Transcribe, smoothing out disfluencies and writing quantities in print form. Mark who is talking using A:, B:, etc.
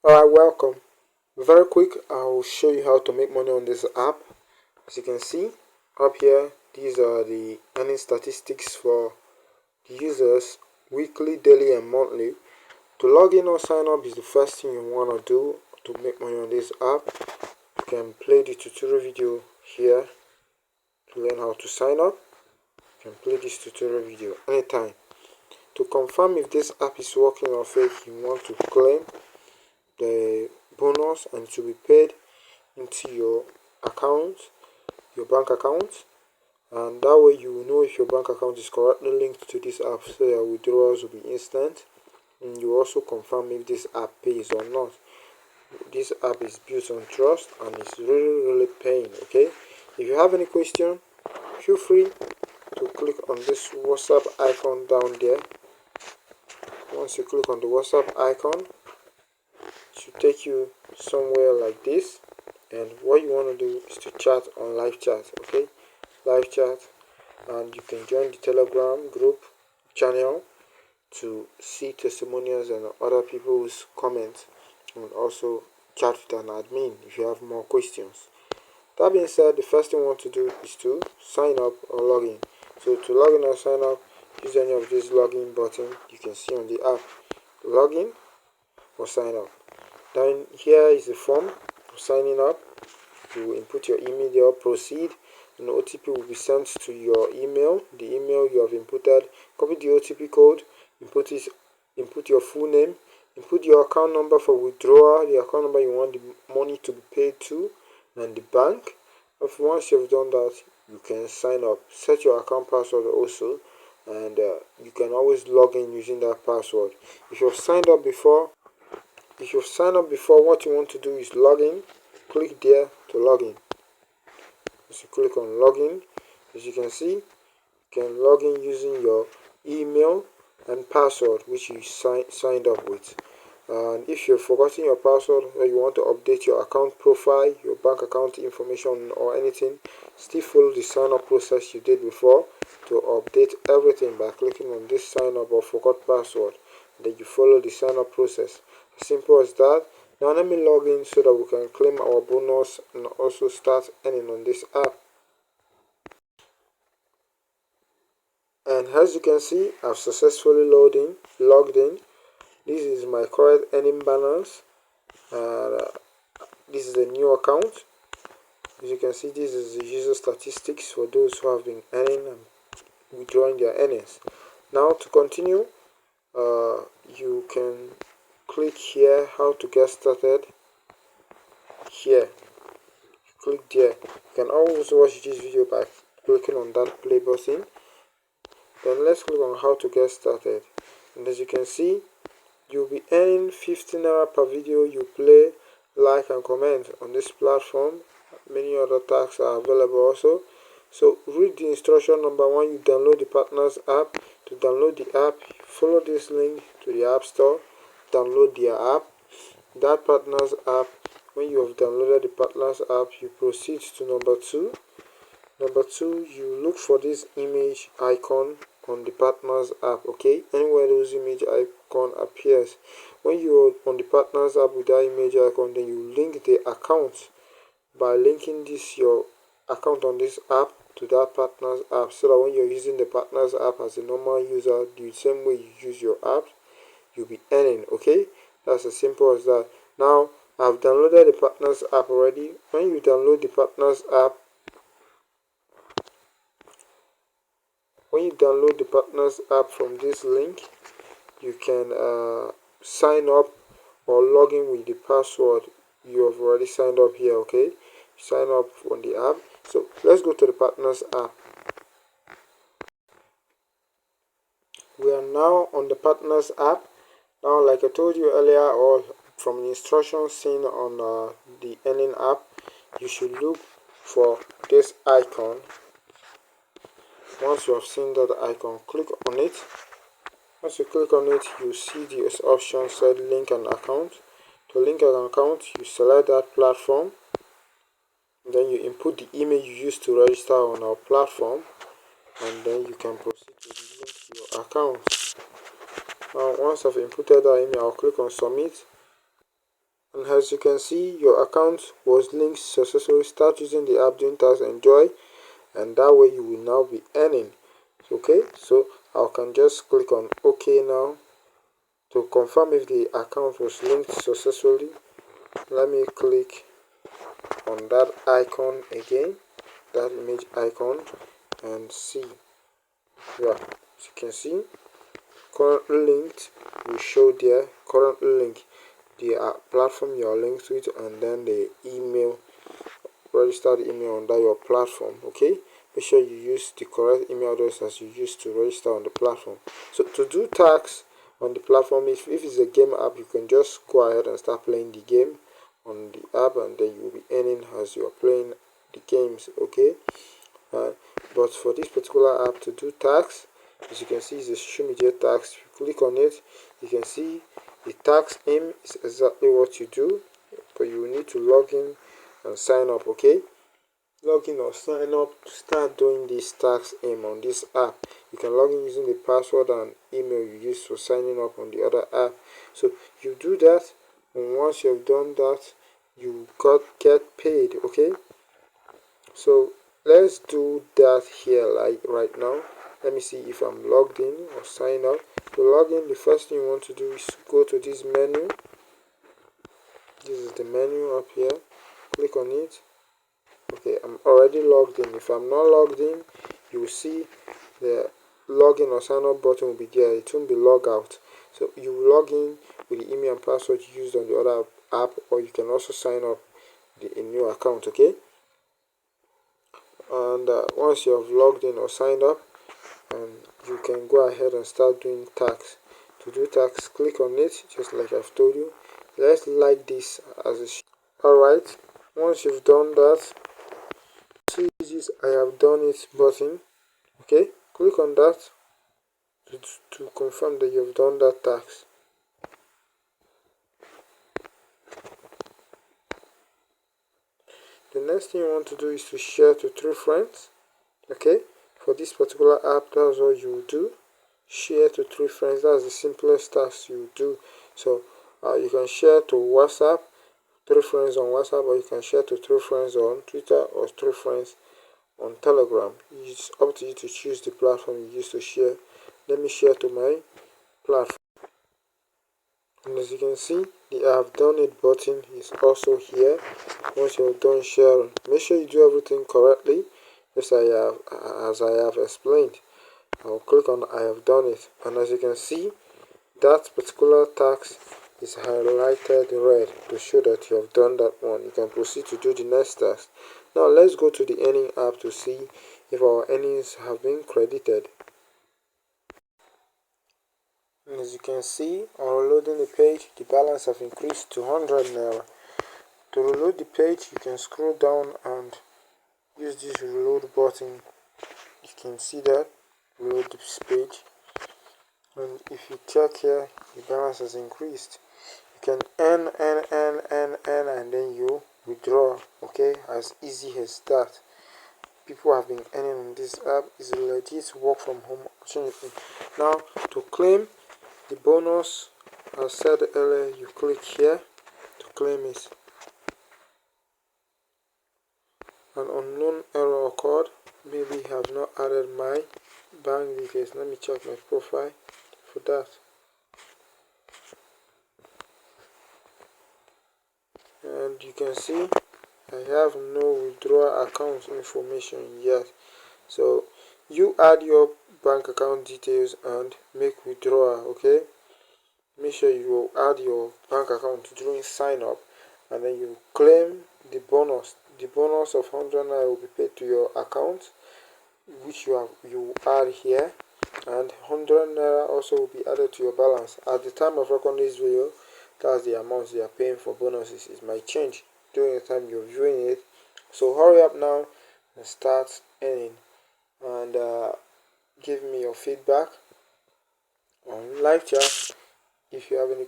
A: Alright, welcome. Very quick, I'll show you how to make money on this app. As you can see up here, these are the earning statistics for the users weekly, daily, and monthly. To log in or sign up is the first thing you want to do to make money on this app. You can play the tutorial video here to learn how to sign up. You can play this tutorial video anytime. To confirm if this app is working or fake, you want to claim the bonus and to be paid into your account, your bank account, and that way you will know if your bank account is correctly linked to this app, so your withdrawals will be instant. And you also confirm if this app pays or not. This app is built on trust and it's really paying. Okay, if you have any question, feel free to click on this WhatsApp icon down there. Once you click on the WhatsApp icon, it should take you somewhere like this, and what you want to do is to chat on live chat. Okay, live chat, and you can join the Telegram group channel to see testimonials and other people's comments, and also chat with an admin if you have more questions. That being said, the first thing you want to do is to sign up or log in. So to log in or sign up, use any of these login button you can see on the app. Log in or sign up. Then here is the form for signing up. You will input your email there, proceed, and the OTP will be sent to your email, the email you have inputted. Copy the OTP code, input your full name, input your account number for withdrawal, the account number you want the money to be paid to, and the bank. Once you've done that, you can sign up. Set your account password also, and you can always log in using that password. If you've signed up before, what you want to do is log in. Click there to log in. As you click on login, as you can see, you can log in using your email and password which you signed up with. And if you've forgotten your password or you want to update your account profile, your bank account information or anything, still follow the sign up process you did before to update everything by clicking on this sign up or forgot password. Then you follow the sign up process. As simple as that. Now let me log in so that we can claim our bonus and also start earning on this app. And as you can see, I've successfully logged in. This is my current earning balance. This is a new account. As you can see, this is the user statistics for those who have been earning and withdrawing their earnings. Now to continue, you can click here how to get started. Here, click there. You can always watch this video by clicking on that play button. Then let's click on how to get started. And as you can see, you'll be earning 15 naira per video you play, like, and comment on this platform. Many other tags are available also. So read the instruction. Number one, you download the partners app. To download the app, follow this link to the app store, download their app. That partners app, when you have downloaded the partners app, you proceed to number two. Number two, you look for this image icon on the partners app. Okay, anywhere those image icon appears, when you're on the partners app with that image icon, then you link the account by linking this your account on this app to that partners app, so that when you're using the partners app as a normal user, the same way you use your app, you'll be earning. Okay, that's as simple as that. Now I've downloaded the partners app already. When you download the partners app, from this link, you can sign up or log in with the password you have already signed up here. Okay, sign up on the app. So let's go to the partners app. We are now on the partners app. Now, like I told you earlier, or from the instructions seen on the earning app, you should look for this icon. Once you have seen that icon, click on it. Once you click on it, you see this option said link an account. To link an account, you select that platform. Then you input the email you used to register on our platform, and then you can proceed to the link to your account. Now once I've inputted that email, I'll click on submit. And as you can see, your account was linked successfully. Start using the app, doing tasks, enjoy, and that way you will now be earning. Okay, so I can just click on OK now to confirm if the account was linked successfully. Let me click on that icon again, that image icon, and see. Yeah, as you can see, currently linked will show there. Currently linked, the platform you are linked with, and then the email, register the email under your platform. Okay, make sure you use the correct email address as you used to register on the platform. So to do tax on the platform, if it's a game app, you can just go ahead and start playing the game on the app, and then you will be earning as you are playing the games. Okay, but for this particular app to do tax, as you can see, it's a social media tax. If you click on it, you can see the tax aim is exactly what you do, but you will need to log in and sign up. Okay, log in or sign up to start doing this tax aim on this app. You can log in using the password and email you used for signing up on the other app. So you do that, and once you've done that, you get paid. Okay, so let's do that here, like right now. Let me see if I'm logged in or sign up. To log in, the first thing you want to do is go to this menu. This is the menu up here. Click on it. Okay, I'm already logged in. If I'm not logged in, you will see the login or sign up button will be there. It won't be log out. So you will log in with the email and password you used on the other app, or you can also sign up a new account. Okay, and once you have logged in or signed up, you can go ahead and start doing tax. To do tax, click on it just like I've told you. Let's like this as a alright. Once you've done that, see this I have done it button. Okay, click on that to confirm that you've done that tax. The next thing you want to do is to share to 3 friends. Okay, for this particular app, that's what you will do. Share to 3 friends. That's the simplest task you do. So you can share to WhatsApp, 3 friends on WhatsApp, or you can share to 3 friends on Twitter, or 3 friends on Telegram. It's up to you to choose the platform you use to share. Let me share to my platform. And as you can see, the I have done it button is also here. Once you're done sharing, make sure you do everything correctly, as I have explained. I'll click on I have done it, and as you can see, that particular task is highlighted red to show that you have done that one. You can proceed to do the next task. Now let's go to the earning app to see if our earnings have been credited. And as you can see, on reloading the page, the balance have increased to 100 naira. To reload the page, you can scroll down and use this reload button. You can see that reload this page, and if you check here, the balance has increased. You can earn, and then you withdraw. Okay, as easy as that. People have been earning on this app. Is a legit work from home opportunity. Now to claim the bonus, as said earlier, you click here to claim it. An unknown error occurred. Maybe have not added my bank details. Let me check my profile for that. And you can see I have no withdrawal account information yet. So you add your bank account details and make withdrawal. Okay, make sure you add your bank account during sign up, and then you claim the bonus. The bonus of 100 naira will be paid to your account, which you add here, and 100 naira also will be added to your balance. At the time of recording this video, that's the amount you are paying for bonuses. It might change during the time you're viewing it, so hurry up now and start earning. And give me your feedback on live chat. If you have any